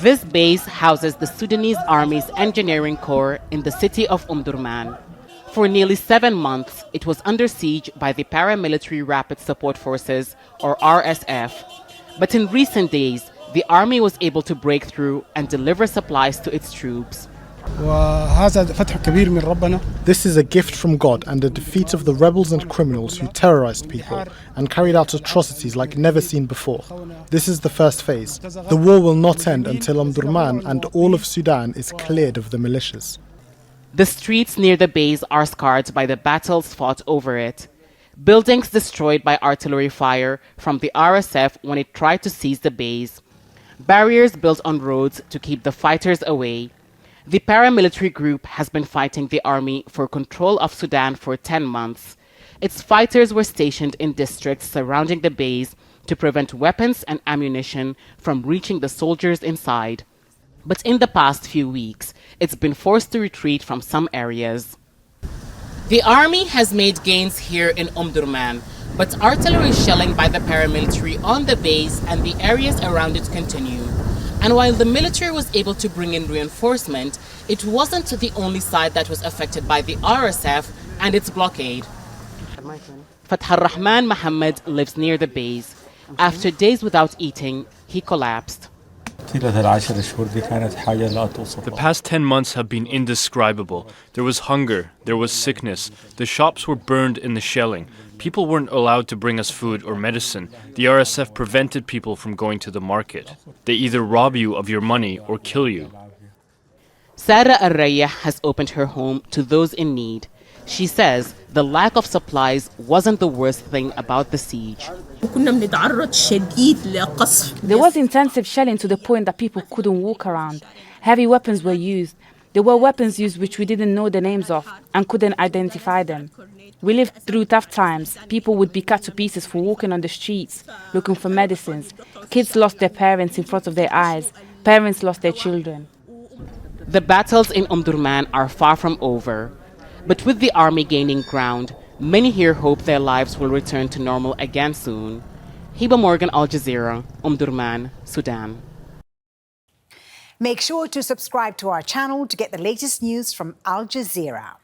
This base houses the Sudanese Army's engineering corps in the city of Omdurman. For nearly 7 months, it was under siege by the Paramilitary Rapid Support Forces, or RSF. But in recent days, the army was able to break through and deliver supplies to its troops. This is a gift from God and a defeat of the rebels and criminals who terrorized people and carried out atrocities like never seen before. This is the first phase. The war will not end until Omdurman and all of Sudan is cleared of the militias. The streets near the base are scarred by the battles fought over it. Buildings destroyed by artillery fire from the RSF when it tried to seize the base. Barriers built on roads to keep the fighters away. The paramilitary group has been fighting the army for control of Sudan for 10 months. Its fighters were stationed in districts surrounding the base to prevent weapons and ammunition from reaching the soldiers inside. But in the past few weeks, it's been forced to retreat from some areas. The army has made gains here in Omdurman, but artillery shelling by the paramilitary on the base and the areas around it continue. And while the military was able to bring in reinforcement, it wasn't the only side that was affected by the RSF and its blockade. Fath Rahman Mohammed lives near the base. After days without eating, he collapsed. The past 10 months have been indescribable. There was hunger, there was sickness, the shops were burned in the shelling. People weren't allowed to bring us food or medicine. The RSF prevented people from going to the market. They either rob you of your money or kill you. Sarah Al-Rayah has opened her home to those in need. She says the lack of supplies wasn't the worst thing about the siege. There was intensive shelling to the point that people couldn't walk around. Heavy weapons were used. There were weapons used which we didn't know the names of and couldn't identify them. We lived through tough times. People would be cut to pieces for walking on the streets, looking for medicines. Kids lost their parents in front of their eyes. Parents lost their children. The battles in Omdurman are far from over. But with the army gaining ground, many here hope their lives will return to normal again soon. Hiba Morgan, Al Jazeera, Omdurman, Sudan. Make sure to subscribe to our channel to get the latest news from Al Jazeera.